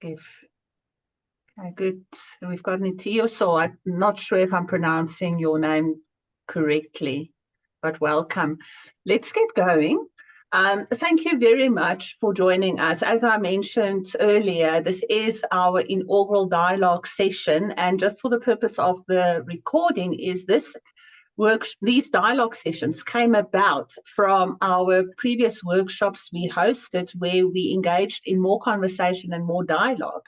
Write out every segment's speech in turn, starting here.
Give. Okay, good. We've got Nitio, so I'm not sure if I'm pronouncing your name correctly, but welcome. Let's get going. Thank you very much for joining us. As I mentioned earlier, this is our inaugural dialogue session, and just for the purpose of the recording, these dialogue sessions came about from our previous workshops we hosted, where we engaged in more conversation and more dialogue.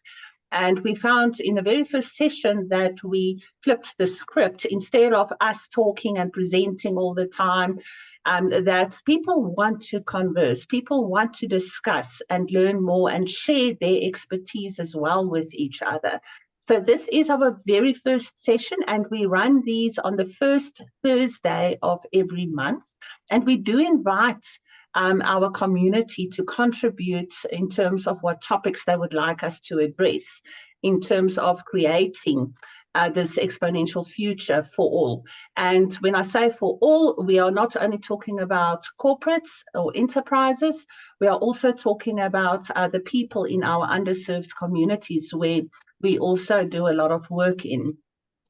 And we found in the very first session that we flipped the script. Instead of us talking and presenting all the time, that people want to converse, people want to discuss and learn more and share their expertise as well with each other. So this is our very first session, and we run these on the first Thursday of every month. And we do invite our community to contribute in terms of what topics they would like us to address in terms of creating this exponential future for all. And when I say for all, we are not only talking about corporates or enterprises, we are also talking about the people in our underserved communities where we also do a lot of work in.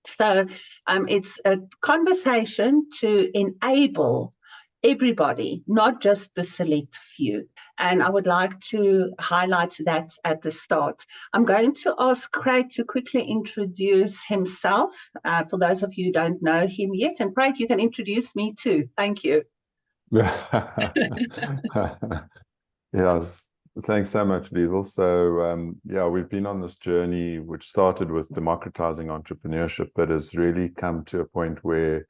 So it's a conversation to enable everybody, not just the select few. And I would like to highlight that at the start. I'm going to ask Craig to quickly introduce himself, for those of you who don't know him yet. And Craig, you can introduce me too. Thank you. Yes, thanks so much, Liezel. So, yeah, we've been on this journey, which started with democratizing entrepreneurship, but has really come to a point where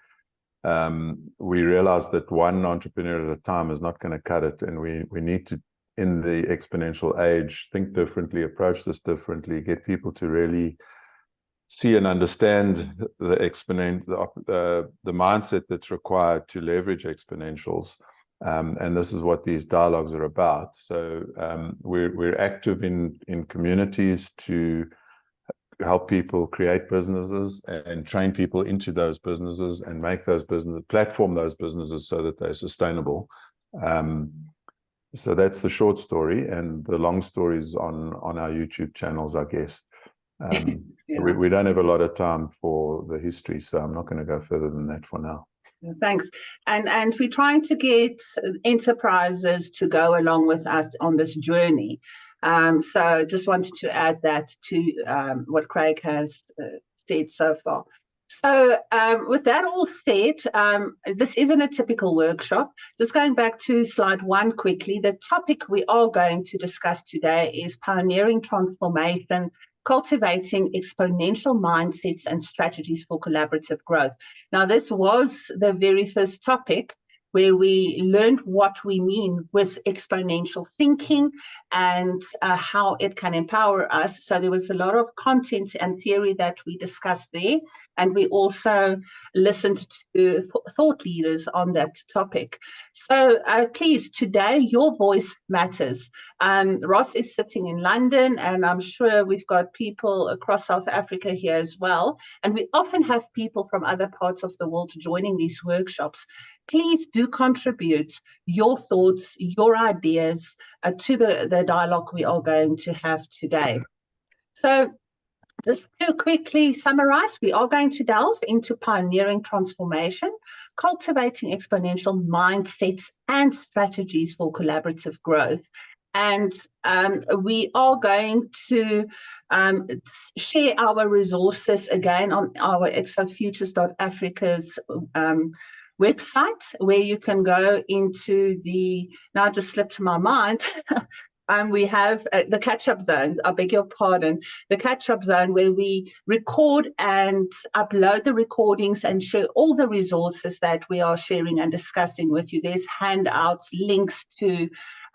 we realized that one entrepreneur at a time is not going to cut it, and we need to, in the exponential age, think differently, approach this differently, get people to really see and understand the mindset that's required to leverage exponentials. And this is what these dialogues are about. So we're active in communities to help people create businesses and train people into those businesses and make those platform those businesses so that they're sustainable. So that's the short story, and the long story is on our YouTube channels, I guess. Yeah. We don't have a lot of time for the history, so I'm not going to go further than that for now. Thanks. And we're trying to get enterprises to go along with us on this journey. So just wanted to add that to what Craig has said so far. So with that all said, this isn't a typical workshop. Just going back to slide 1 quickly, the topic we are going to discuss today is pioneering transformation, cultivating exponential mindsets and strategies for collaborative growth. Now, this was the very first topic where we learned what we mean with exponential thinking and how it can empower us. So there was a lot of content and theory that we discussed there, and we also listened to thought leaders on that topic. So please, today, your voice matters. Ross is sitting in London, and I'm sure we've got people across South Africa here as well. And we often have people from other parts of the world joining these workshops. Please do contribute your thoughts, your ideas to the dialogue we are going to have today. So just to quickly summarize, we are going to delve into pioneering transformation, cultivating exponential mindsets and strategies for collaborative growth. And we are going to share our resources again on our exofutures.africa's website, where you can go into the, now it just slipped my mind, we have the catch-up zone, I beg your pardon, the catch-up zone where we record and upload the recordings and share all the resources that we are sharing and discussing with you. There's handouts, links to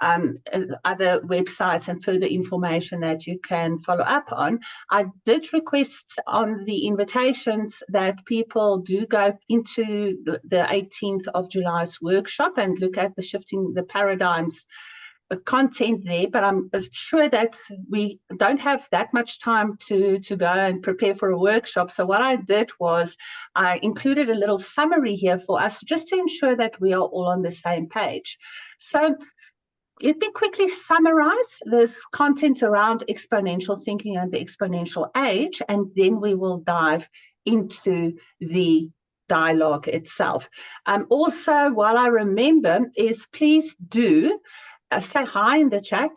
other websites and further information that you can follow up on. I did request on the invitations that people do go into the 18th of July's workshop and look at the Shifting the Paradigms content there, but I'm sure that we don't have that much time to go and prepare for a workshop. So what I did was I included a little summary here for us just to ensure that we are all on the same page. So let me quickly summarize this content around exponential thinking and the exponential age, and then we will dive into the dialogue itself. Also, while I remember, is please do say hi in the chat,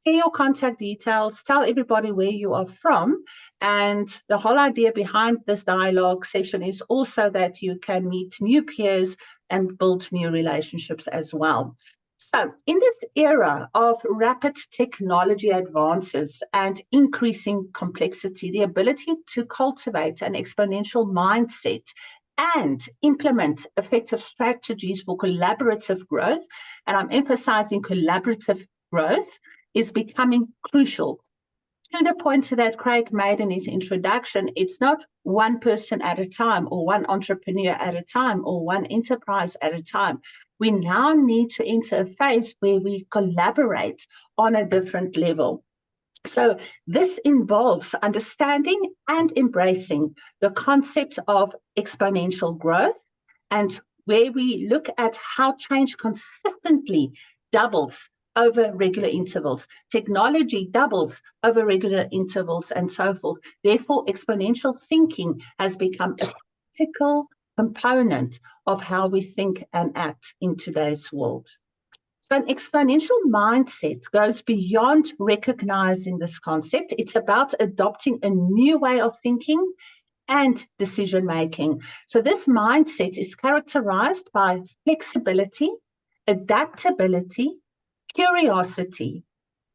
share your contact details, tell everybody where you are from. And the whole idea behind this dialogue session is also that you can meet new peers and build new relationships as well. So in this era of rapid technology advances and increasing complexity, the ability to cultivate an exponential mindset and implement effective strategies for collaborative growth, and I'm emphasizing collaborative growth, is becoming crucial. To the point that Craig made in his introduction, it's not one person at a time or one entrepreneur at a time or one enterprise at a time. We now need to enter a phase where we collaborate on a different level. So this involves understanding and embracing the concept of exponential growth, and where we look at how change consistently doubles over regular intervals. Technology doubles over regular intervals and so forth. Therefore, exponential thinking has become a critical component of how we think and act in today's world. So an exponential mindset goes beyond recognizing this concept. It's about adopting a new way of thinking and decision making. So this mindset is characterized by flexibility, adaptability, curiosity,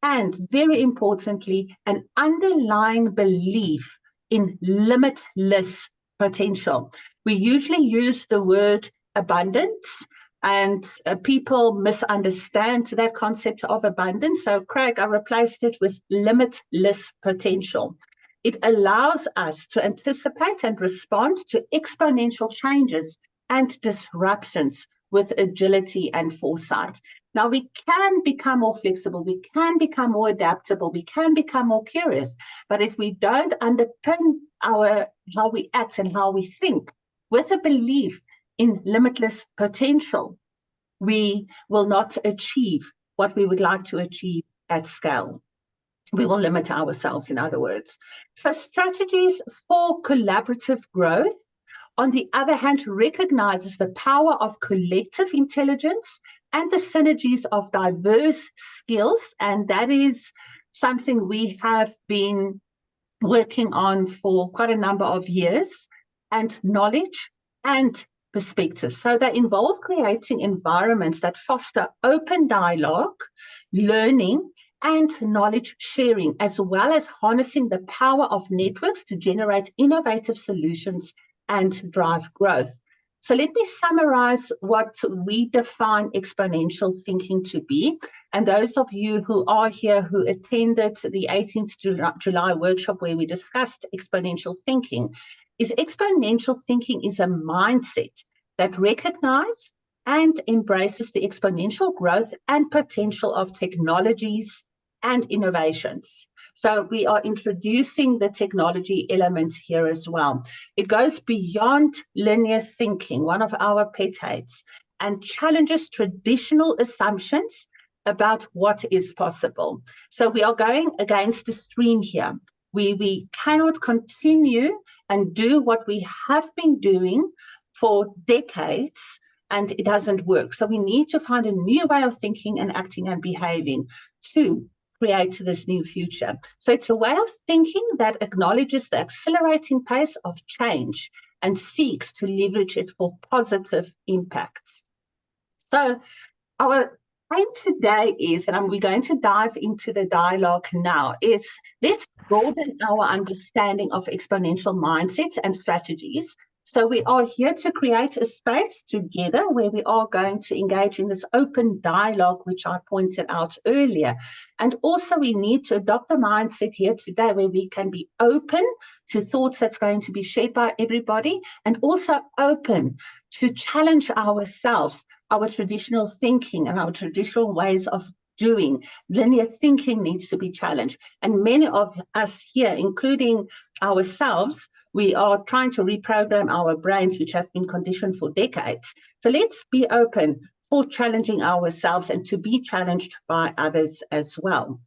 and very importantly, an underlying belief in limitless potential. We usually use the word abundance, and people misunderstand that concept of abundance. So, Craig, I replaced it with limitless potential. It allows us to anticipate and respond to exponential changes and disruptions with agility and foresight. Now, we can become more flexible, we can become more adaptable, we can become more curious, but if we don't underpin how we act and how we think with a belief in limitless potential, we will not achieve what we would like to achieve at scale. We will limit ourselves, in other words. So strategies for collaborative growth, on the other hand, recognizes the power of collective intelligence and the synergies of diverse skills. And that is something we have been working on for quite a number of years, and knowledge and perspective. So they involve creating environments that foster open dialogue, learning, and knowledge sharing, as well as harnessing the power of networks to generate innovative solutions and drive growth. So let me summarize what we define exponential thinking to be. And those of you who are here who attended the 18th July workshop where we discussed exponential thinking, is exponential thinking is a mindset that recognizes and embraces the exponential growth and potential of technologies and innovations. So we are introducing the technology elements here as well. It goes beyond linear thinking, one of our pet hates, and challenges traditional assumptions about what is possible. So we are going against the stream here. We cannot continue and do what we have been doing for decades, and it doesn't work. So we need to find a new way of thinking and acting and behaving to create this new future. So it's a way of thinking that acknowledges the accelerating pace of change and seeks to leverage it for positive impacts. So our aim today is, and we're going to dive into the dialogue now, is let's broaden our understanding of exponential mindsets and strategies. So we are here to create a space together where we are going to engage in this open dialogue, which I pointed out earlier. And also we need to adopt a mindset here today where we can be open to thoughts that's going to be shared by everybody, and also open to challenge ourselves, our traditional thinking and our traditional ways of doing. Linear thinking needs to be challenged. And many of us here, including ourselves, we are trying to reprogram our brains, which have been conditioned for decades. So let's be open for challenging ourselves and to be challenged by others as well.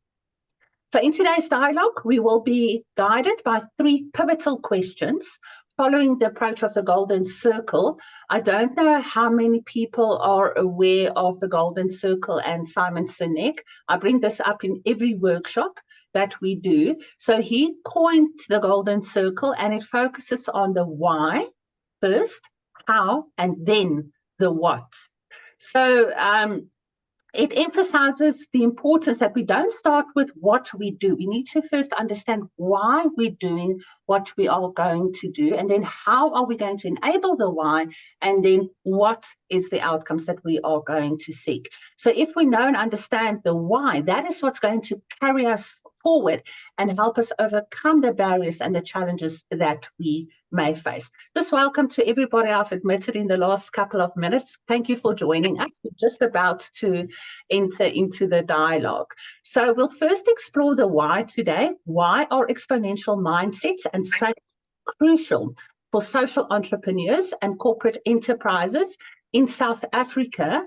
So in today's dialogue, we will be guided by 3 pivotal questions following the approach of the Golden Circle. I don't know how many people are aware of the Golden Circle and Simon Sinek. I bring this up in every workshop that we do. So he coined the Golden Circle, and it focuses on the why first, how, and then the what. So it emphasizes the importance that we don't start with what we do. We need to first understand why we're doing what we are going to do, and then how are we going to enable the why, and then what is the outcomes that we are going to seek. So if we know and understand the why, that is what's going to carry us forward and help us overcome the barriers and the challenges that we may face. Just welcome to everybody I've admitted in the last couple of minutes. Thank you for joining us. We're just about to enter into the dialogue. So we'll first explore the why today. Why are exponential mindsets and strategies crucial for social entrepreneurs and corporate enterprises in South Africa,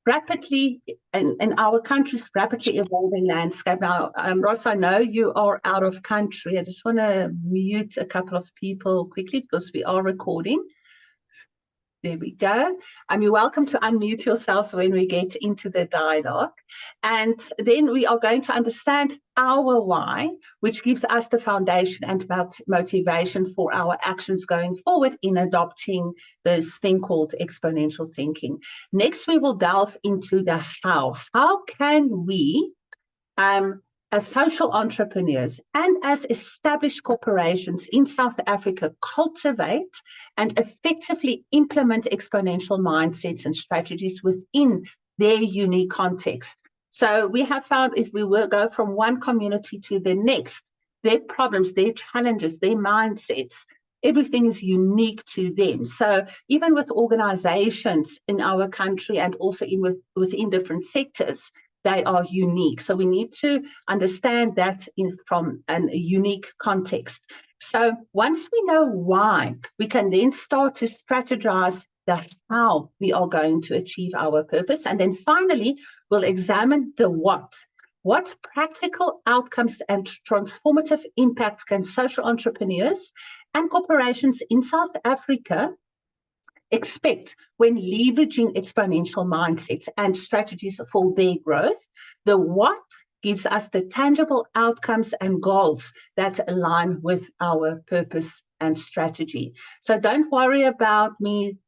rapidly in our country's rapidly evolving landscape? Now, Ross, I know you are out of country. I just want to mute a couple of people quickly because we are recording. There we go. You're welcome to unmute yourselves when we get into the dialogue. And then we are going to understand our why, which gives us the foundation and motivation for our actions going forward in adopting this thing called exponential thinking. Next, we will delve into the how. How can we, as social entrepreneurs and as established corporations in South Africa, cultivate and effectively implement exponential mindsets and strategies within their unique context? So we have found if we will go from one community to the next, their problems, their challenges, their mindsets, everything is unique to them. So even with organizations in our country and also within different sectors, they are unique. So we need to understand that from a unique context. So once we know why, we can then start to strategize the how we are going to achieve our purpose. And then finally, we'll examine the what. What practical outcomes and transformative impacts can social entrepreneurs and corporations in South Africa expect when leveraging exponential mindsets and strategies for their growth? The what gives us the tangible outcomes and goals that align with our purpose and strategy. So don't worry about me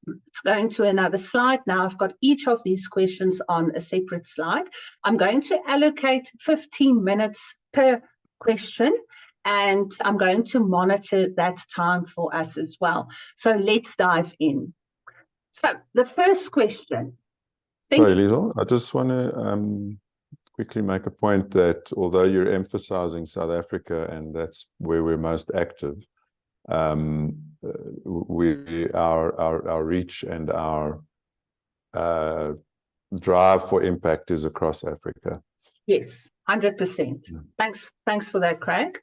going to another slide now. I've got each of these questions on a separate slide. I'm going to allocate 15 minutes per question, and I'm going to monitor that time for us as well. So let's dive in. So the first question. Sorry, Liezel, I just want to quickly make a point that although you're emphasizing South Africa and that's where we're most active, our reach and our drive for impact is across Africa. Yes, 100%. Thanks for that, Craig.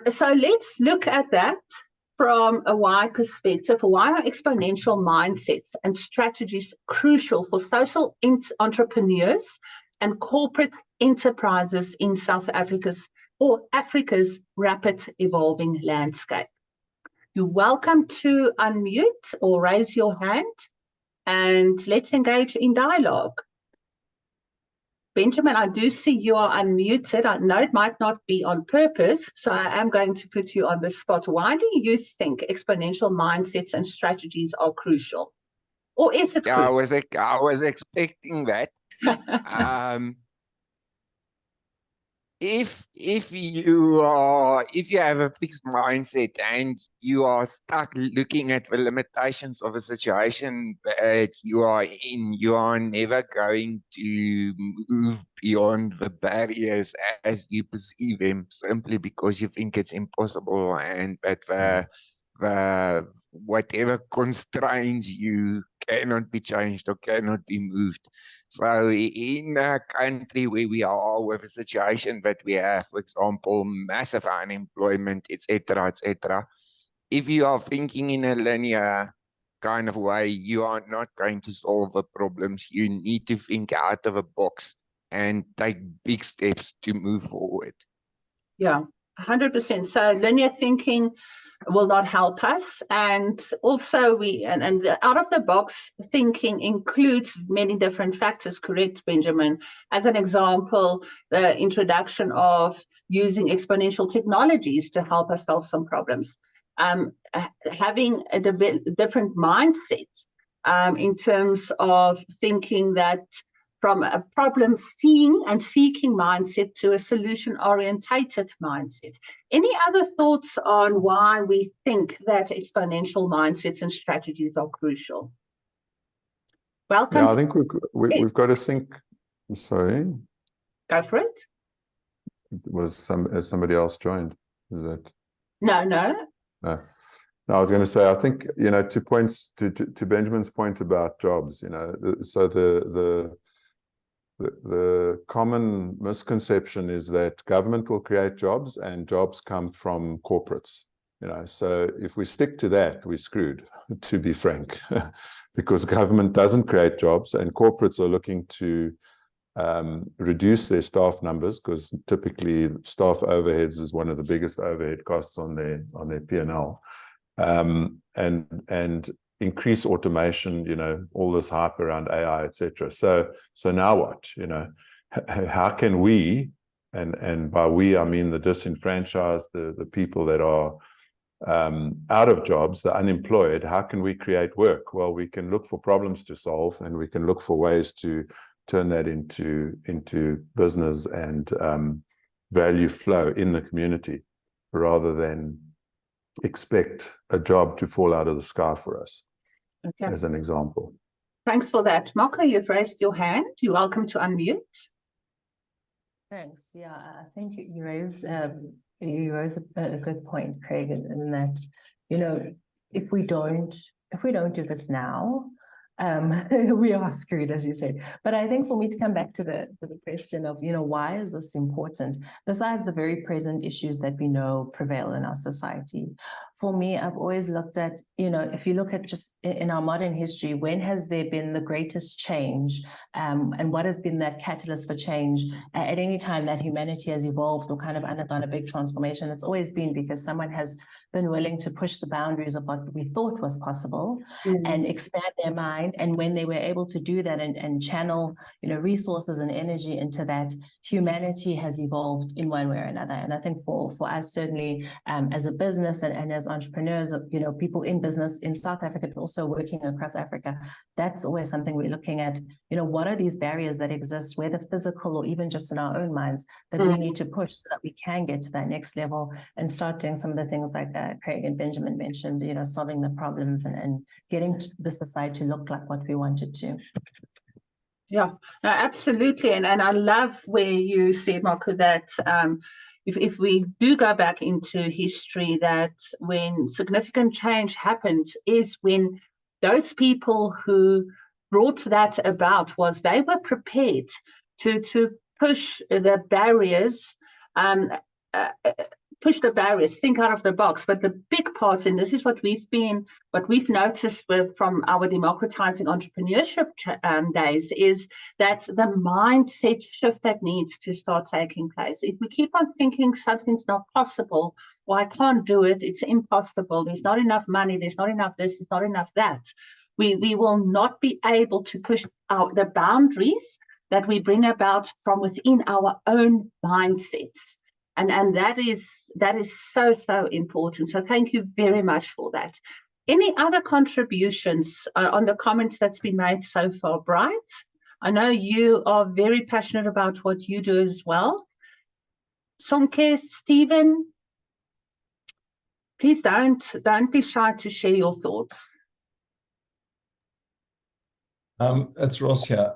So let's look at that from a why perspective. Why are exponential mindsets and strategies crucial for social entrepreneurs and corporate enterprises in South Africa's rapid evolving landscape? You're welcome to unmute or raise your hand, and let's engage in dialogue. Benjamin, I do see you are unmuted. I know it might not be on purpose, so I am going to put you on the spot. Why do you think exponential mindsets and strategies are crucial? Or is it crucial? I was expecting that. If you have a fixed mindset and you are stuck looking at the limitations of a situation that you are in, you are never going to move beyond the barriers as you perceive them, simply because you think it's impossible and that the whatever constrains you cannot be changed or cannot be moved. So in a country where we are with a situation that we have, for example, massive unemployment, etc., if you are thinking in a linear kind of way, you are not going to solve the problems. You need to think out of a box and take big steps to move forward. Yeah, 100%. So linear thinking will not help us. And also and the out of the box thinking includes many different factors, correct, Benjamin? As an example, the introduction of using exponential technologies to help us solve some problems. Having a different mindset in terms of thinking that from a problem seeing and seeking mindset to a solution orientated mindset. Any other thoughts on why we think that exponential mindsets and strategies are crucial? Welcome. Yeah, I think we've got to think. Sorry. Go for it. Has somebody else joined? Is that? No. No, I was going to say, I think, to Benjamin's point about jobs, so the common misconception is that government will create jobs and jobs come from corporates. So if we stick to that, we're screwed, to be frank, because government doesn't create jobs and corporates are looking to reduce their staff numbers, because typically staff overheads is one of the biggest overhead costs on their P&L, and increase automation, all this hype around AI, etc. So now what? How can we, and by we I mean the disenfranchised, the people that are out of jobs, the unemployed, how can we create work? Well, we can look for problems to solve, and we can look for ways to turn that into business and value flow in the community, rather than expect a job to fall out of the sky for us. Okay. As an example. Thanks for that. Marco, you've raised your hand. You're welcome to unmute. Thanks. Yeah, I think you raise a good point, Craig, in that, if we don't do this now, we are screwed, as you say. But I think for me to come back to the question of, why is this important? Besides the very present issues that we know prevail in our society, for me, I've always looked at, if you look at just in our modern history, when has there been the greatest change, and what has been that catalyst for change at any time that humanity has evolved or kind of undergone a big transformation? It's always been because someone has been willing to push the boundaries of what we thought was possible and expand their mind. And when they were able to do that and channel, resources and energy into that, humanity has evolved in one way or another. And I think for us, certainly, as a business and as entrepreneurs, people in business in South Africa, but also working across Africa, that's always something we're looking at. What are these barriers that exist, whether physical or even just in our own minds, that we need to push so that we can get to that next level and start doing some of the things like Craig and Benjamin mentioned, solving the problems and getting the society to look like what we wanted to. Yeah, no, absolutely. And I love where you said, Marco, that if we do go back into history, that when significant change happens is when those people who brought that about they were prepared to push the barriers, think out of the box. But the big part, and this is what we've noticed from our democratizing entrepreneurship days, is that the mindset shift that needs to start taking place. If we keep on thinking something's not possible, I can't do it, it's impossible, there's not enough money, there's not enough this, there's not enough that, we will not be able to push out the boundaries that we bring about from within our own mindsets. And that is so important. So thank you very much for that. Any other contributions on the comments that's been made so far, Bright? I know you are very passionate about what you do as well. Sonke, Stephen, please don't be shy to share your thoughts. It's Ross here.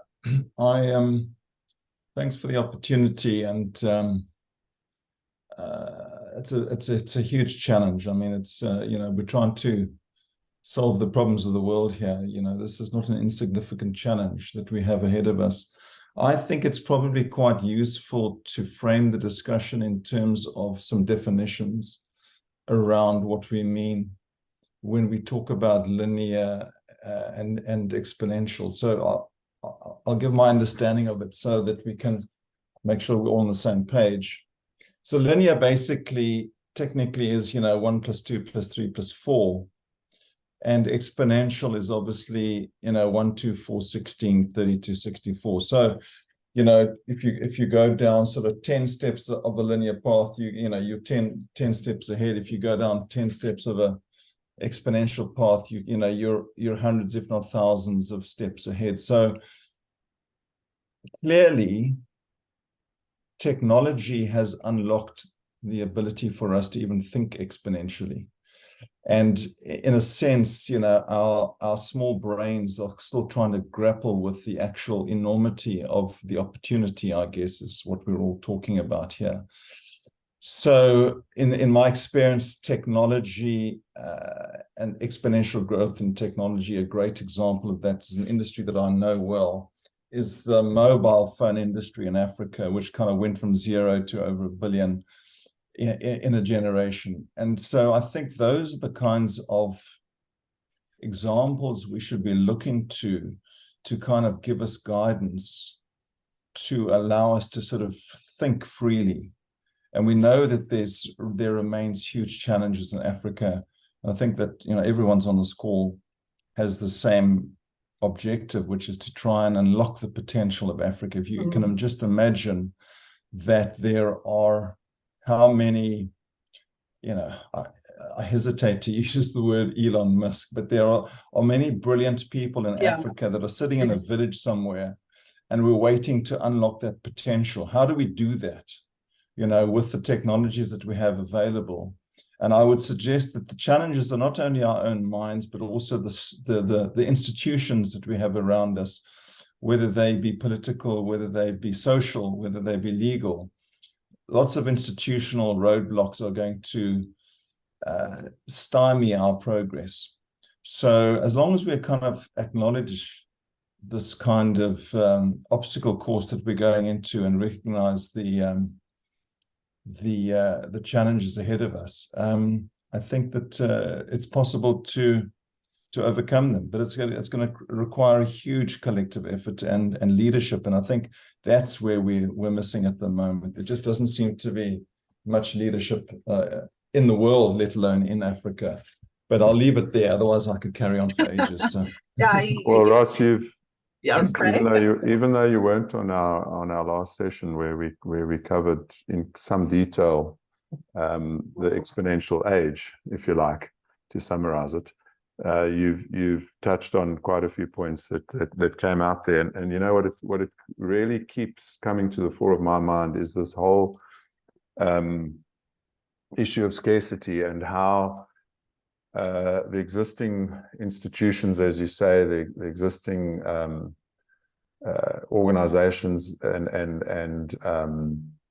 Thanks for the opportunity, and it's a huge challenge. I mean, it's we're trying to solve the problems of the world here. This is not an insignificant challenge that we have ahead of us. I think it's probably quite useful to frame the discussion in terms of some definitions around what we mean when we talk about linear and exponential. So I'll give my understanding of it so that we can make sure we're all on the same page. So linear basically, technically is, 1 + 2 + 3 + 4. And exponential is obviously, 1, 2, 4, 16, 32, 64. So, if you go down sort of 10 steps of a linear path, you're 10 steps ahead. If you go down 10 steps of a exponential path, you're hundreds, if not thousands of steps ahead. So clearly, technology has unlocked the ability for us to even think exponentially. And in a sense, our small brains are still trying to grapple with the actual enormity of the opportunity, I guess, is what we're all talking about here. So in my experience, technology and exponential growth in technology, a great example of that is an industry that I know well, is the mobile phone industry in Africa, which kind of went from 0 to over 1 billion in a generation. And so I think those are the kinds of examples we should be looking to kind of give us guidance, to allow us to sort of think freely. And we know that there remains huge challenges in Africa. And I think that everyone's on this call has the same objective, which is to try and unlock the potential of Africa. If you can just imagine that there are how many, I hesitate to use the word Elon Musk, but there are many brilliant people in Africa that are sitting in a village somewhere, and we're waiting to unlock that potential. How do we do that? With the technologies that we have available. And I would suggest that the challenges are not only our own minds, but also the institutions that we have around us, whether they be political, whether they be social, whether they be legal. Lots of institutional roadblocks are going to stymie our progress. So as long as we kind of acknowledge this kind of obstacle course that we're going into and recognize the challenges ahead of us, I think that it's possible to overcome them, but it's going to require a huge collective effort and leadership. And I think that's where we're missing at the moment. There just doesn't seem to be much leadership in the world, let alone in Africa. But I'll leave it there. Otherwise, I could carry on for ages. So. Well, Ross, Craig? even though you weren't on our last session where we covered in some detail the exponential age, if you like, to summarize it, you've touched on quite a few points that came out there, and what it really keeps coming to the fore of my mind is this whole issue of scarcity, and how the existing institutions, as you say, the existing organizations and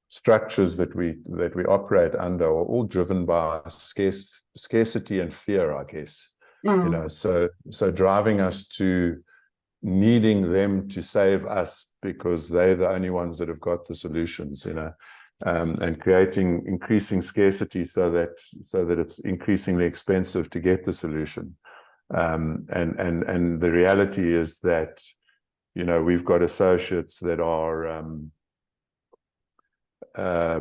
structures that we operate under are all driven by scarcity and fear, I guess. So driving us to needing them to save us because they're the only ones that have got the solutions, and creating increasing scarcity so that it's increasingly expensive to get the solution. And the reality is that, we've got associates that are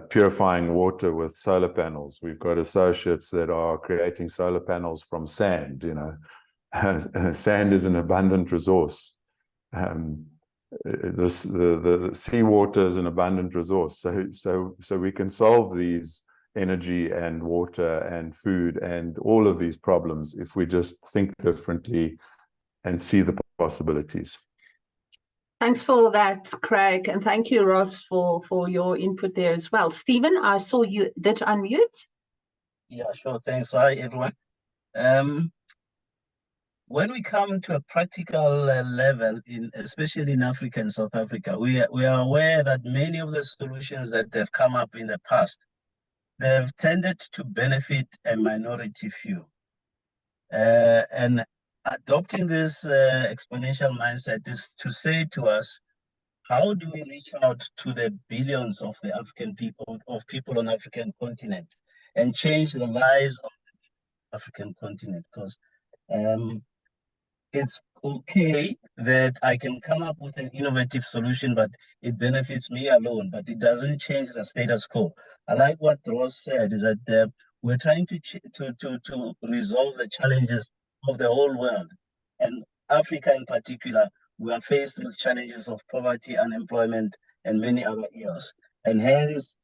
purifying water with solar panels. We've got associates that are creating solar panels from sand. Sand is an abundant resource. The seawater is an abundant resource. So we can solve these energy and water and food and all of these problems if we just think differently and see the possibilities. Thanks for that, Craig, and thank you, Ross, for your input there as well. Stephen, I saw you did unmute. Yeah, sure. Thanks. Hi, everyone. When we come to a practical level, especially in Africa and South Africa, we are aware that many of the solutions that have come up in the past, they've tended to benefit a minority few. And adopting this exponential mindset is to say to us, how do we reach out to the billions of the African people, of people on the African continent, and change the lives of African continent, because it's okay that I can come up with an innovative solution, but it benefits me alone, but it doesn't change the status quo. I like what Ross said, is that we're trying to resolve the challenges of the whole world. And Africa in particular, we are faced with challenges of poverty, unemployment, and many other ills. And hence,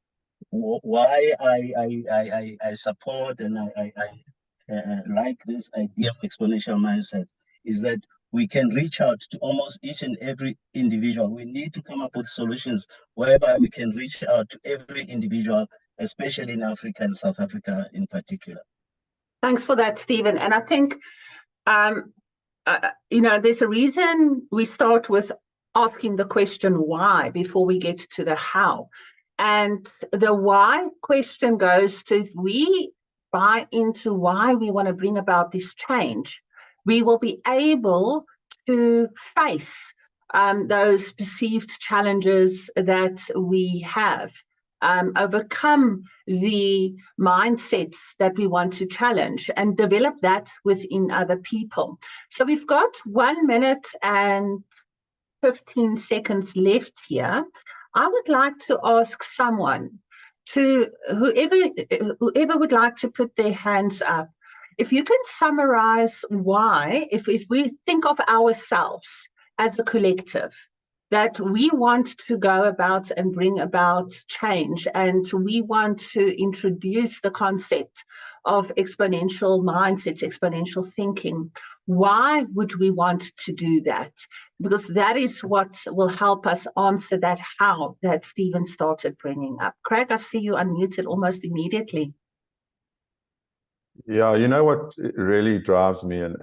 why I support and I like this idea of exponential mindset is that we can reach out to almost each and every individual. We need to come up with solutions whereby we can reach out to every individual, especially in Africa and South Africa in particular. Thanks for that, Stephen. And I think, there's a reason we start with asking the question why before we get to the how. And the why question goes to, if we buy into why we want to bring about this change, we will be able to face those perceived challenges that we have, overcome the mindsets that we want to challenge, and develop that within other people. So we've got 1 minute and 15 seconds left here. I would like to ask someone, whoever would like to put their hands up, if you can summarize why, if we think of ourselves as a collective, that we want to go about and bring about change, and we want to introduce the concept of exponential mindsets, exponential thinking. Why would we want to do that? Because that is what will help us answer that how that Stephen started bringing up. Craig, I see you unmuted almost immediately. Yeah, you know what really drives me and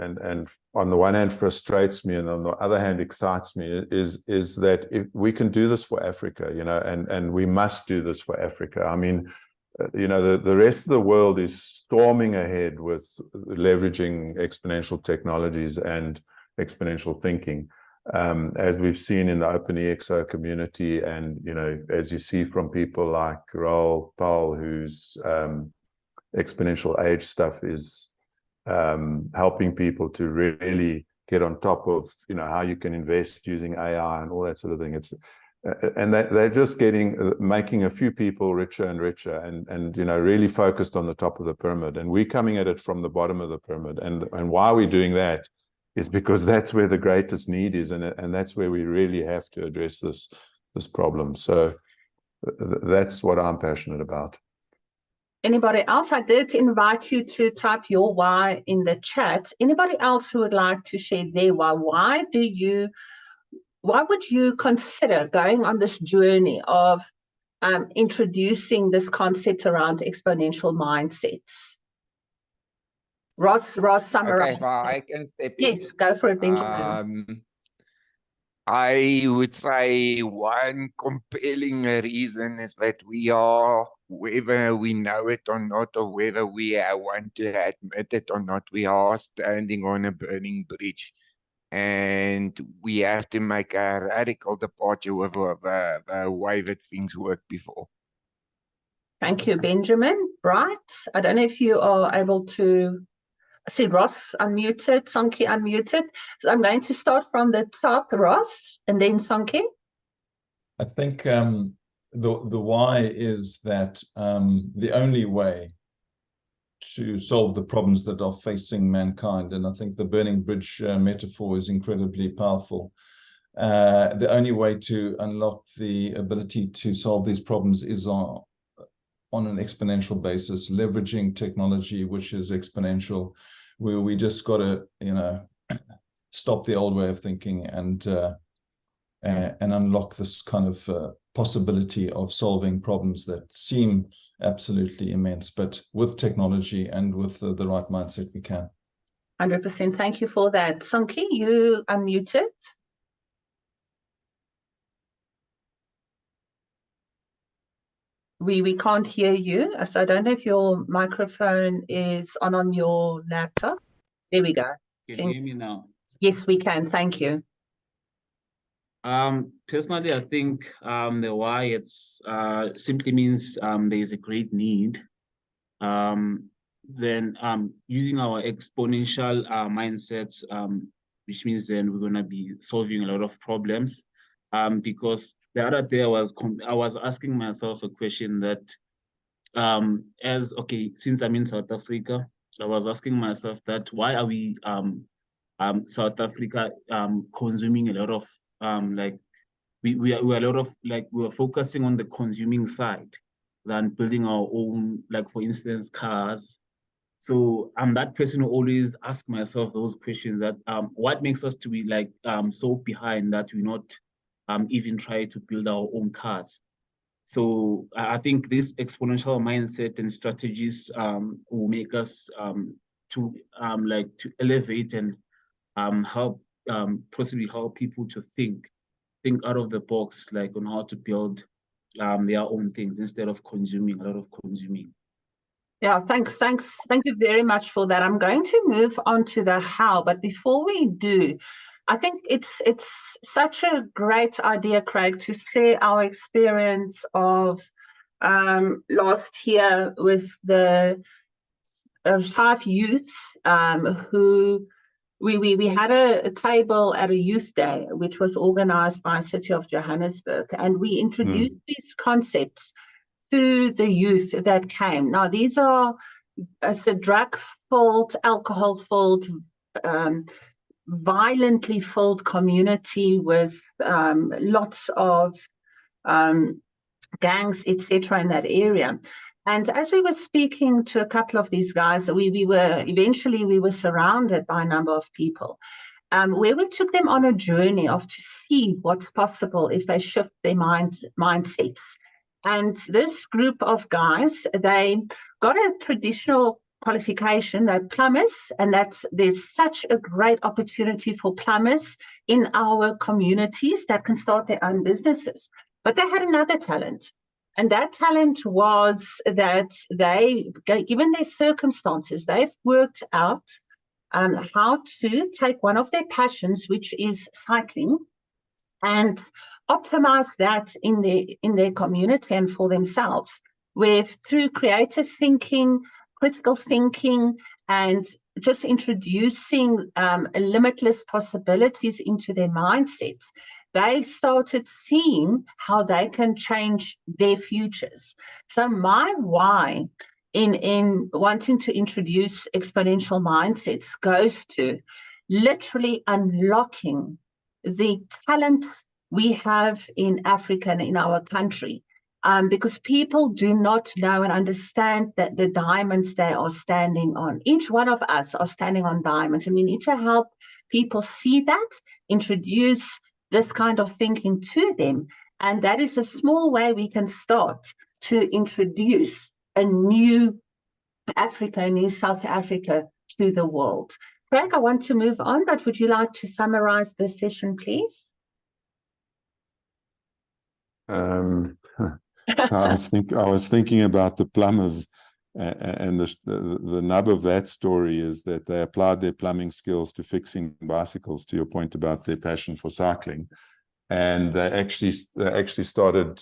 on the one hand frustrates me and on the other hand excites me is that if we can do this for Africa, and we must do this for Africa. I mean, the rest of the world is storming ahead with leveraging exponential technologies and exponential thinking, as we've seen in the OpenEXO community, and as you see from people like Raoul Paul, whose exponential age stuff is helping people to really get on top of how you can invest using AI and all that sort of thing. It's and they're just making a few people richer and richer, and really focused on the top of the pyramid, and we're coming at it from the bottom of the pyramid. And why we're doing that is because that's where the greatest need is, and that's where we really have to address this problem. So that's what I'm passionate about. Anybody else? I did invite you to type your why in the chat. Anybody else who would like to share their why? Why would you consider going on this journey of introducing this concept around exponential mindsets? Ross, summarize. Okay, if I can step in. Yes, go for it, Benjamin. I would say one compelling reason is that we are, whether we know it or not, or whether we want to admit it or not, we are standing on a burning bridge. And we have to make a radical departure with the way that things worked before. Thank you, Benjamin. Right. I don't know if you are able to see Ross unmuted, Sonke unmuted. So I'm going to start from the top, Ross, and then Sonke. I think the why is that the only way to solve the problems that are facing mankind, and I think the burning bridge metaphor is incredibly powerful. The only way to unlock the ability to solve these problems is on an exponential basis, leveraging technology, which is exponential, where we just got to, stop the old way of thinking and unlock this kind of possibility of solving problems that seem absolutely immense, but with technology and with the right mindset, we can. 100%. Thank you for that. Sonke, you unmuted. We can't hear you, so I don't know if your microphone is on your laptop. There we go. Can you hear me now? Yes, we can. Thank you. Personally, I think the why simply means there is a great need. then using our exponential mindsets, which means then we're gonna be solving a lot of problems. Because the other day I was asking myself a question that since I'm in South Africa, I was asking myself that why are we South Africa consuming a lot of like we are a lot of like we are focusing on the consuming side than building our own, like for instance, cars. So I'm that person who always ask myself those questions that what makes us to be like so behind that we not even try to build our own cars. So I think this exponential mindset and strategies will make us to elevate and help possibly help people to think out of the box, like on how to build their own things instead of consuming a lot of consuming. Yeah, thanks. Thank you very much for that. I'm going to move on to the how, but before we do, I think it's such a great idea, Craig, to share our experience of last year with the 5 youths who we had a table at a youth day, which was organized by City of Johannesburg, and we introduced these concepts to the youth that came. Now, these are it's a drug-filled, alcohol-filled, violently filled community with lots of gangs, etc., in that area. And as we were speaking to a couple of these guys, we were surrounded by a number of people, where we took them on a journey of to see what's possible if they shift their mindsets. And this group of guys, they got a traditional qualification, they're plumbers, and there's such a great opportunity for plumbers in our communities that can start their own businesses. But they had another talent. And that talent was that they, given their circumstances, they've worked out how to take one of their passions, which is cycling, and optimize that in their community and for themselves, with through creative thinking, critical thinking, and just introducing limitless possibilities into their mindsets, they started seeing how they can change their futures. So my why in wanting to introduce exponential mindsets goes to literally unlocking the talents we have in Africa and in our country, because people do not know and understand that the diamonds they are standing on. Each one of us are standing on diamonds, and we need to help people see that, introduce this kind of thinking to them, and that is a small way we can start to introduce a new Africa, a new South Africa to the world. Craig, I want to move on, but would you like to summarize this session, please? I was thinking about the plumbers, and the nub of that story is that they applied their plumbing skills to fixing bicycles, to your point about their passion for cycling. And they actually started,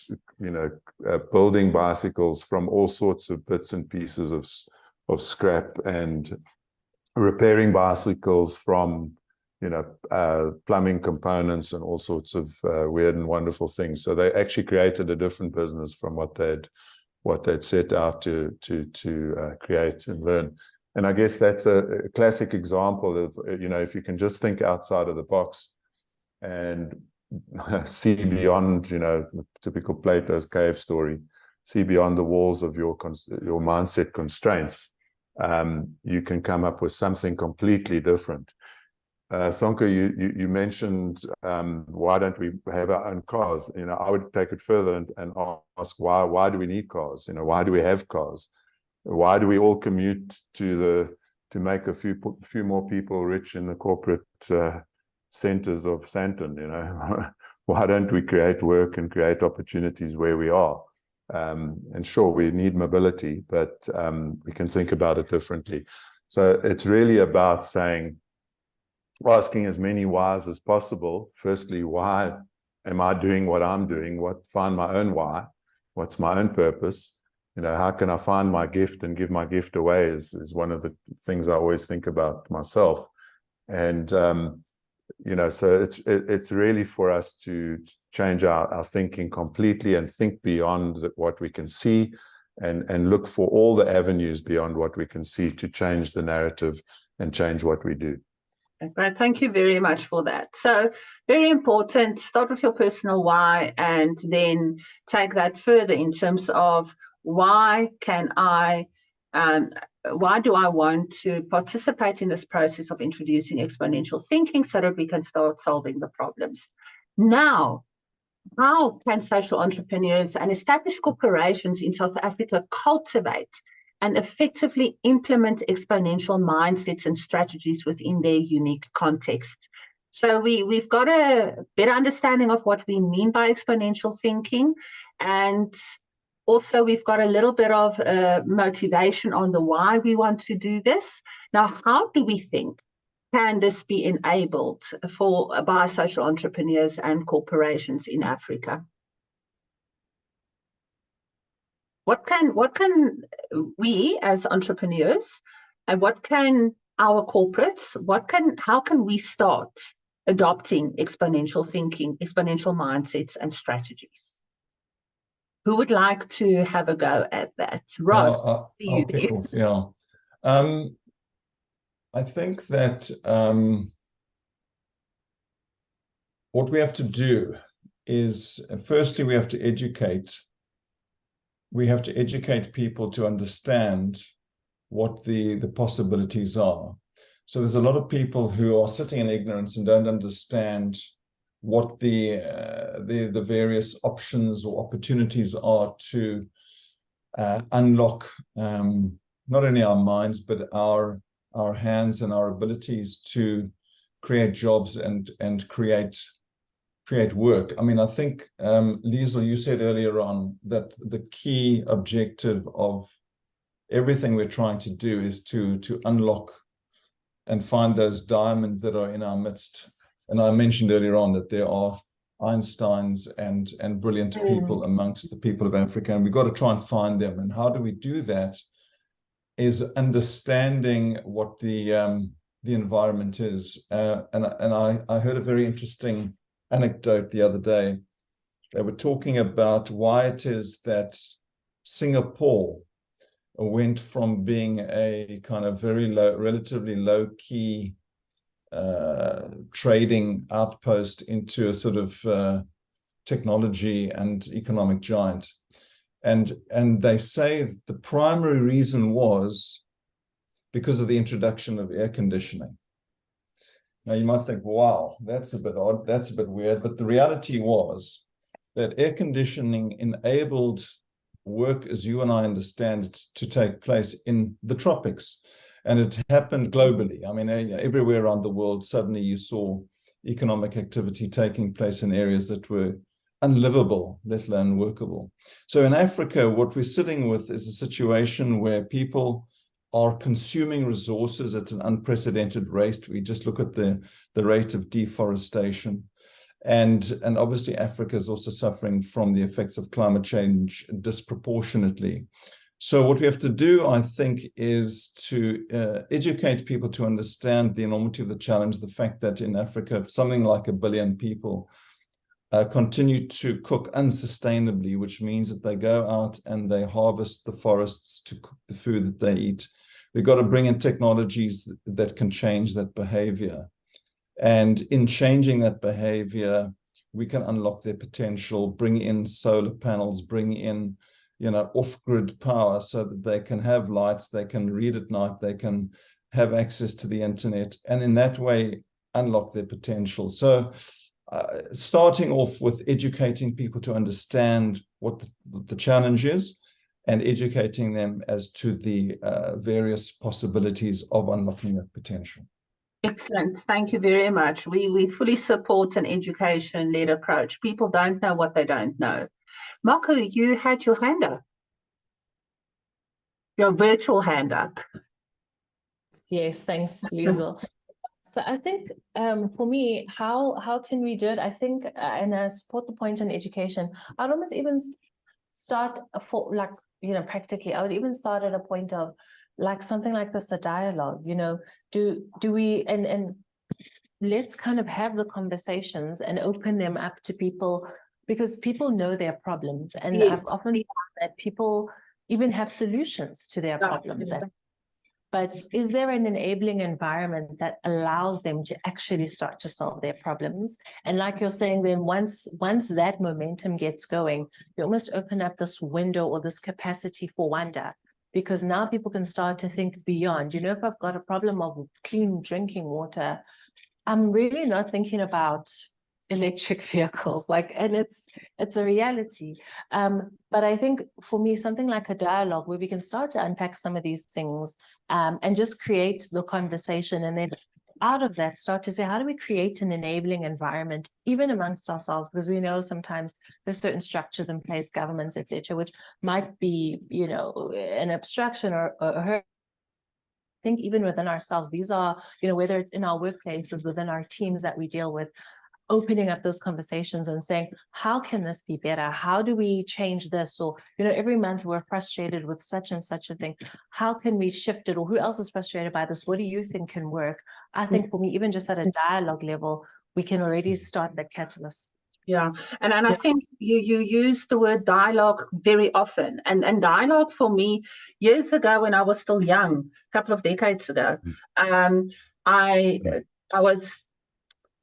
building bicycles from all sorts of bits and pieces of scrap, and repairing bicycles from plumbing components and all sorts of weird and wonderful things. So they actually created a different business from what they'd set out to create and learn. And I guess that's a classic example of, if you can just think outside of the box and see beyond, the typical Plato's cave story, see beyond the walls of your mindset constraints, you can come up with something completely different. Sonke, you mentioned why don't we have our own cars? I would take it further and ask why do we need cars? Why do we have cars? Why do we all commute to make a few more people rich in the corporate centers of Sandton? Why don't we create work and create opportunities where we are? And sure, we need mobility, but we can think about it differently. So it's really about asking as many whys as possible. Firstly, why am I doing what I'm doing? Find my own why? What's my own purpose? You know, how can I find my gift and give my gift away is one of the things I always think about myself. And, you know, so it's really for us to change our thinking completely and think beyond what we can see, and look for all the avenues beyond what we can see to change the narrative and change what we do. Great, thank you very much for that. So very important, start with your personal why, and then take that further in terms of why do I want to participate in this process of introducing exponential thinking so that we can start solving the problems. Now, how can social entrepreneurs and established corporations in South Africa cultivate and effectively implement exponential mindsets and strategies within their unique context? So we've got a better understanding of what we mean by exponential thinking, and also we've got a little bit of motivation on the why we want to do this. Now, how do we think can this be enabled by social entrepreneurs and corporations in Africa? What can we as entrepreneurs, and what can our corporates, how can we start adopting exponential thinking, exponential mindsets and strategies? Who would like to have a go at that? Ross, I'll kick off, yeah. I think that what we have to do is, firstly, we have to educate. We have to educate people to understand what the possibilities are. So there's a lot of people who are sitting in ignorance and don't understand what the various options or opportunities are to unlock not only our minds, but our hands and our abilities to create jobs and create work. I mean, I think, Liezel, you said earlier on that the key objective of everything we're trying to do is to unlock and find those diamonds that are in our midst. And I mentioned earlier on that there are Einsteins and brilliant people amongst the people of Africa, and we've got to try and find them. And how do we do that is understanding what the environment is. And I heard a very interesting anecdote the other day. They were talking about why it is that Singapore went from being a kind of very low, relatively low-key trading outpost into a sort of technology and economic giant. And they say the primary reason was because of the introduction of air conditioning. Now you might think, wow, that's a bit odd, that's a bit weird, but the reality was that air conditioning enabled work as you and I understand it to take place in the tropics. And it happened globally. I mean, everywhere around the world, suddenly you saw economic activity taking place in areas that were unlivable, let alone workable. So in Africa, what we're sitting with is a situation where people are consuming resources at an unprecedented rate. We just look at the rate of deforestation. And obviously Africa is also suffering from the effects of climate change disproportionately. So what we have to do, I think, is to educate people to understand the enormity of the challenge, the fact that in Africa, something like 1 billion people continue to cook unsustainably, which means that they go out and they harvest the forests to cook the food that they eat. We've got to bring in technologies that can change that behavior. And in changing that behavior, we can unlock their potential, bring in solar panels, bring in, off-grid power so that they can have lights, they can read at night, they can have access to the internet, and in that way, unlock their potential. So starting off with educating people to understand what the challenge is and educating them as to the various possibilities of unlocking that potential. Excellent. Thank you very much. We fully support an education-led approach. People don't know what they don't know. Marco, you had your hand up. Your virtual hand up. Yes, thanks, Liezel. So I think for me, how can we do it? I think, and I support the point on education, I'd almost even start for like, practically, I would even start at a point of like something like this, a dialogue, do we, and let's kind of have the conversations and open them up to people, because people know their problems. And Yes. I've often found that people even have solutions to their problems. But is there an enabling environment that allows them to actually start to solve their problems? And like you're saying, then once that momentum gets going, you almost open up this window or this capacity for wonder, because now people can start to think beyond. If I've got a problem of clean drinking water, I'm really not thinking about electric vehicles, and it's a reality. But I think for me, something like a dialogue where we can start to unpack some of these things, and just create the conversation, and then out of that start to say, how do we create an enabling environment even amongst ourselves? Because we know sometimes there's certain structures in place, governments, etc., which might be, an obstruction or I think even within ourselves, these are, whether it's in our workplaces, within our teams that we deal with, opening up those conversations and saying, how can this be better? How do we change this? Or, every month we're frustrated with such and such a thing. How can we shift it? Or who else is frustrated by this? What do you think can work? I think for me, even just at a dialogue level, we can already start that catalyst. Yeah, and I think you use the word dialogue very often, and dialogue for me, years ago when I was still young, a couple of decades ago, I was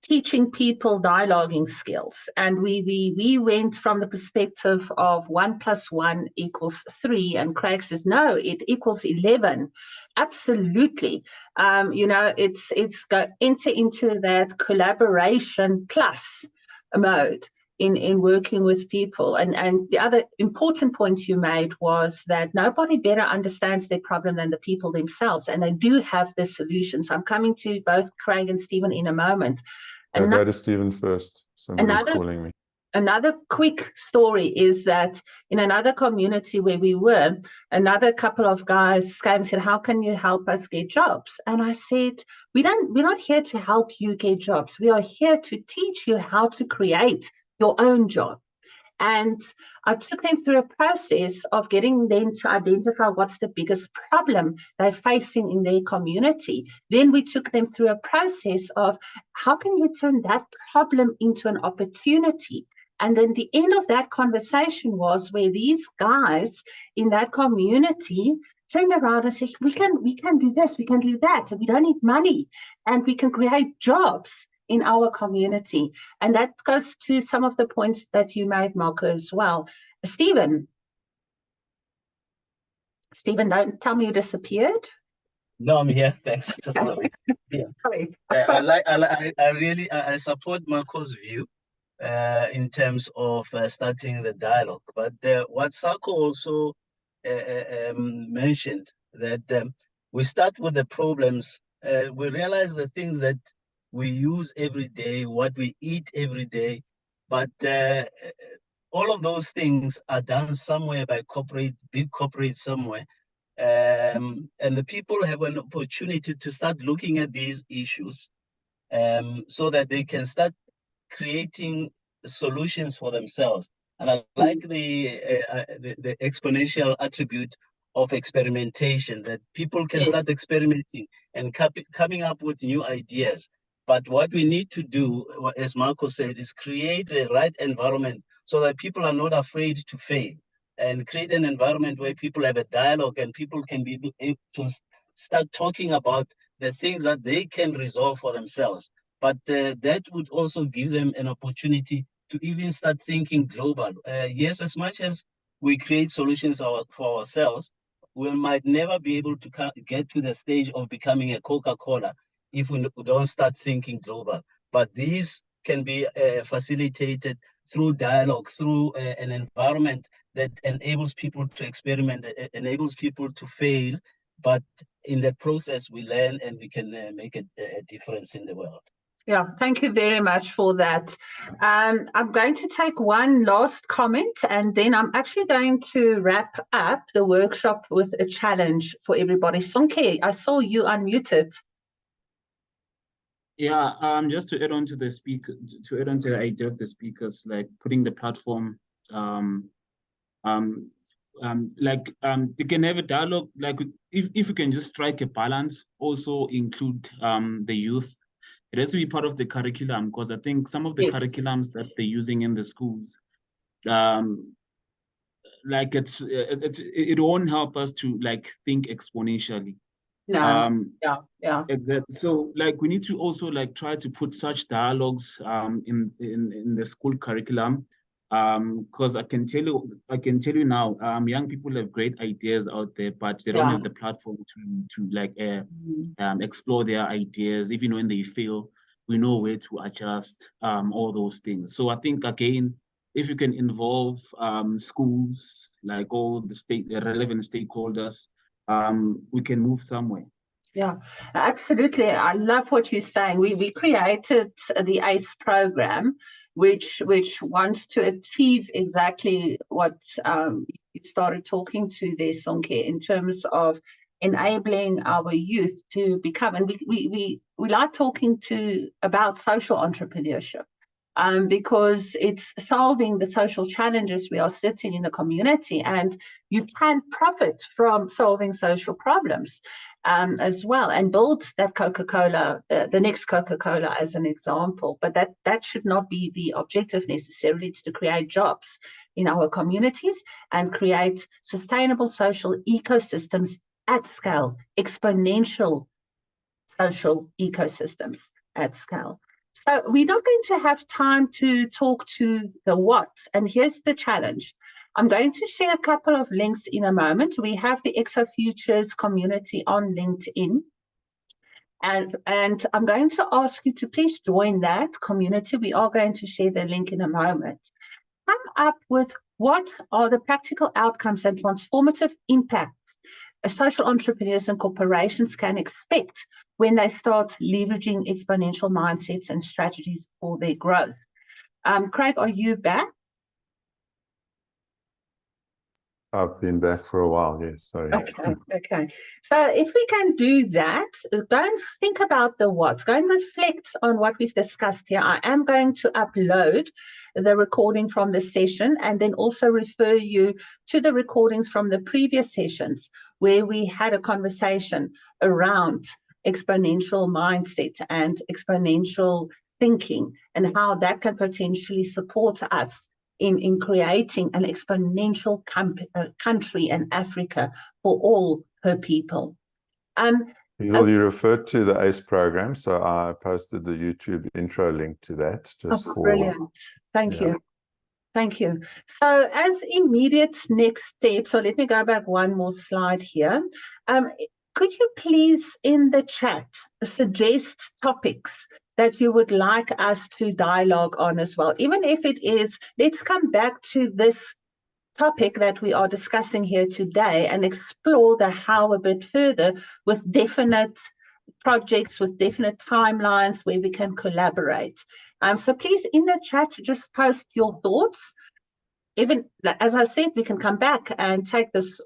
teaching people dialoguing skills, and we went from the perspective of 1 + 1 = 3, and Craig says no, it equals 11. Absolutely. It's go into that collaboration plus mode in working with people. And the other important point you made was that nobody better understands their problem than the people themselves, and they do have the solutions. I'm coming to both Craig and Stephen in a moment. I'll go to Stephen first. Somebody's calling me. Another quick story is that in another community where we were, another couple of guys came and said, how can you help us get jobs? And I said, we're not here to help you get jobs. We are here to teach you how to create your own job. And I took them through a process of getting them to identify what's the biggest problem they're facing in their community. Then we took them through a process of how can you turn that problem into an opportunity? And then the end of that conversation was where these guys in that community turned around and said, we can do this, we can do that, and we don't need money, and we can create jobs in our community. And that goes to some of the points that you made, Marco, as well. Stephen, don't tell me you disappeared. No, I'm here. Thanks. Sorry. Yeah. Sorry. I support Marco's view in terms of starting the dialogue. But what Sako also mentioned, that we start with the problems. We realize the things that we use every day, what we eat every day, but all of those things are done somewhere by big corporates somewhere. And the people have an opportunity to start looking at these issues so that they can start creating solutions for themselves. And I like the exponential attribute of experimentation, that people can start experimenting and coming up with new ideas. But what we need to do, as Marco said, is create the right environment so that people are not afraid to fail, and create an environment where people have a dialogue and people can be able to start talking about the things that they can resolve for themselves. But that would also give them an opportunity to even start thinking global. Yes, as much as we create solutions for ourselves, we might never be able to get to the stage of becoming a Coca-Cola if we don't start thinking global. But these can be facilitated through dialogue, through an environment that enables people to experiment, enables people to fail, but in the process we learn and we can make a difference in the world. Yeah, thank you very much for that. I'm going to take one last comment, and then I'm actually going to wrap up the workshop with a challenge for everybody. Sonke, I saw you unmuted. Yeah, just to add on to the idea of the speakers, like putting the platform they can have a dialogue, like if you can just strike a balance, also include the youth. It has to be part of the curriculum, because I think some of the curriculums that they're using in the schools, like it won't help us to like think exponentially. No. Yeah. Exactly. So like we need to also like try to put such dialogues in the school curriculum, because I can tell you now, young people have great ideas out there, but they don't have the platform to like explore their ideas. Even when they fail, we know where to adjust, all those things. So I think, again, if you can involve schools, like all the relevant stakeholders, we can move somewhere. Yeah, absolutely. I love what you're saying. We created the ACE program, which wants to achieve exactly what you started talking to there, Sonke, in terms of enabling our youth to become, and we like talking about social entrepreneurship. Because it's solving the social challenges we are sitting in the community, and you can profit from solving social problems as well, and build that Coca-Cola, the next Coca-Cola as an example. But that should not be the objective necessarily. It's to create jobs in our communities and create sustainable social ecosystems at scale, exponential social ecosystems at scale. So we're not going to have time to talk to the what, and here's the challenge. I'm going to share a couple of links in a moment. We have the ExoFutures community on LinkedIn, and I'm going to ask you to please join that community. We are going to share the link in a moment. Come up with what are the practical outcomes and transformative impacts social entrepreneurs and corporations can expect when they start leveraging exponential mindsets and strategies for their growth. Craig, are you back? I've been back for a while, yes, sorry. Okay. So if we can do that, go and think about the what. Go and reflect on what we've discussed here. I am going to upload the recording from the session and then also refer you to the recordings from the previous sessions where we had a conversation around exponential mindset and exponential thinking and how that can potentially support us in creating an exponential country in Africa for all her people. Liezel, you referred to the ACE program, so I posted the YouTube intro link to that. Brilliant. Thank you. Thank you. So as immediate next step, so let me go back one more slide here. Could you please in the chat suggest topics that you would like us to dialogue on as well? Even if it is, let's come back to this topic that we are discussing here today and explore the how a bit further with definite projects, with definite timelines where we can collaborate. So please in the chat, just post your thoughts. Even as I said, we can come back and take this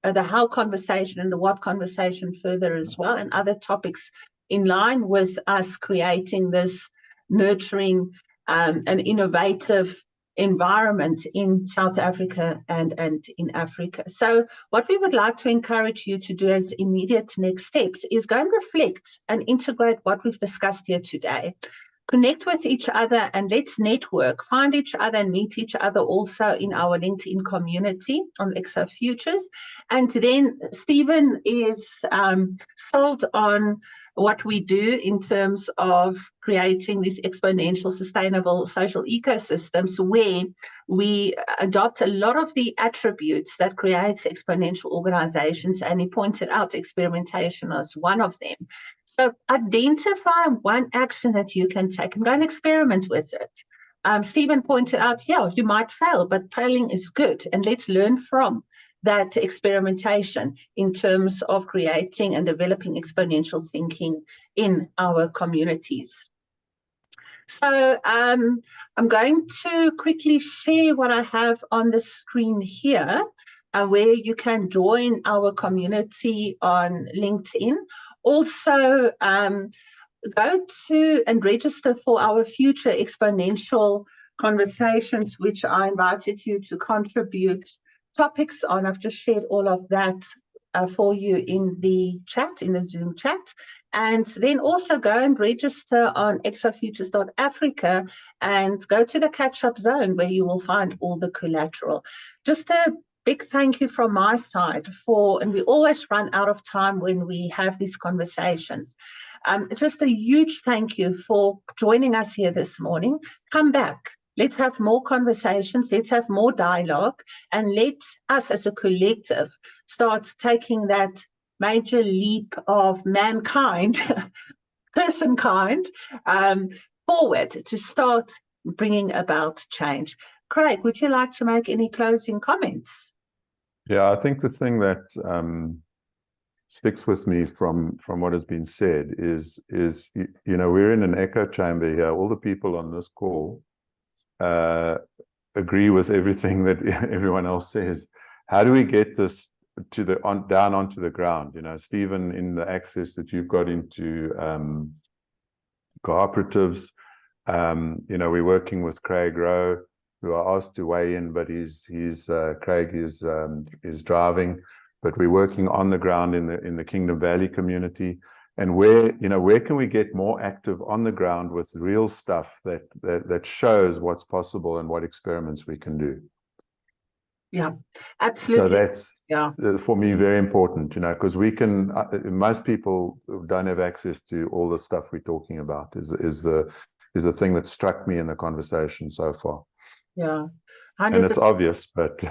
the how conversation and the what conversation further as well, and other topics in line with us creating this nurturing and innovative environment in South Africa and in Africa. So what we would like to encourage you to do as immediate next steps is go and reflect and integrate what we've discussed here today. Connect with each other and let's network, find each other and meet each other also in our LinkedIn community on ExoFutures. And then Stephen is sold on what we do in terms of creating these exponential, sustainable social ecosystems where we adopt a lot of the attributes that creates exponential organizations. And he pointed out experimentation as one of them. So identify one action that you can take and go and experiment with it. Stephen pointed out, yeah, you might fail, but failing is good. And let's learn from that experimentation in terms of creating and developing exponential thinking in our communities. So I'm going to quickly share what I have on the screen here, where you can join our community on LinkedIn. Also, go to and register for our future exponential conversations, which I invited you to contribute topics on. I've just shared all of that for you in the chat, in the Zoom chat. And then also go and register on exofutures.africa and go to the catch-up zone where you will find all the collateral. Just a big thank you from my side and we always run out of time when we have these conversations. Just a huge thank you for joining us here this morning. Come back. Let's have more conversations. Let's have more dialogue. And let us as a collective start taking that major leap of mankind, personkind, forward to start bringing about change. Craig, would you like to make any closing comments? Yeah, I think the thing that sticks with me from what has been said is we're in an echo chamber here. All the people on this call agree with everything that everyone else says. How do we get this to down onto the ground? Stephen, in the access that you've got into cooperatives, we're working with Craig Rowe, who I asked to weigh in, but Craig is driving. But we're working on the ground in the Kingdom Valley community, and where can we get more active on the ground with real stuff that shows what's possible and what experiments we can do. Yeah, absolutely. So that's for me very important, because we can. Most people don't have access to all the stuff we're talking about. Is the thing that struck me in the conversation so far. Yeah, 100%. And it's obvious, but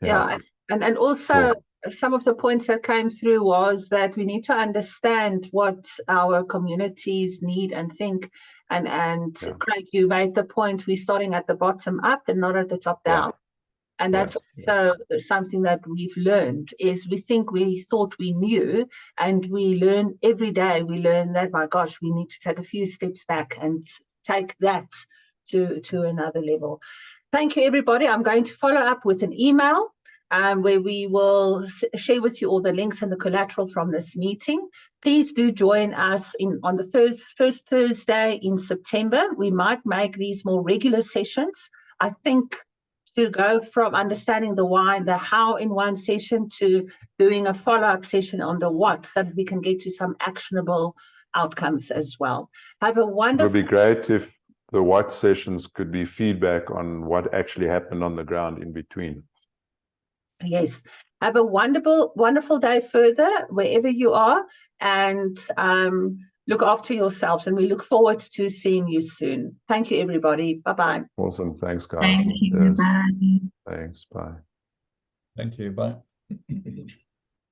yeah. And also some of the points that came through was that we need to understand what our communities need and think. And Craig, you made the point, we're starting at the bottom up and not at the top down. And that's also something that we've learned is we thought we knew, and we learn every day. We learn that, my gosh, we need to take a few steps back and take that to another level. Thank you, everybody. I'm going to follow up with an email where we will share with you all the links and the collateral from this meeting. Please do join us on the first Thursday in September. We might make these more regular sessions. I think to go from understanding the why and the how in one session to doing a follow-up session on the what, so that we can get to some actionable outcomes as well. Have a wonderful... It would be great if the what sessions could be feedback on what actually happened on the ground in between. Yes. Have a wonderful day further, wherever you are, and look after yourselves, and we look forward to seeing you soon. Thank you, everybody. Bye-bye. Awesome. Thanks, guys. Thank you. Bye. Thanks. Bye. Thank you. Bye.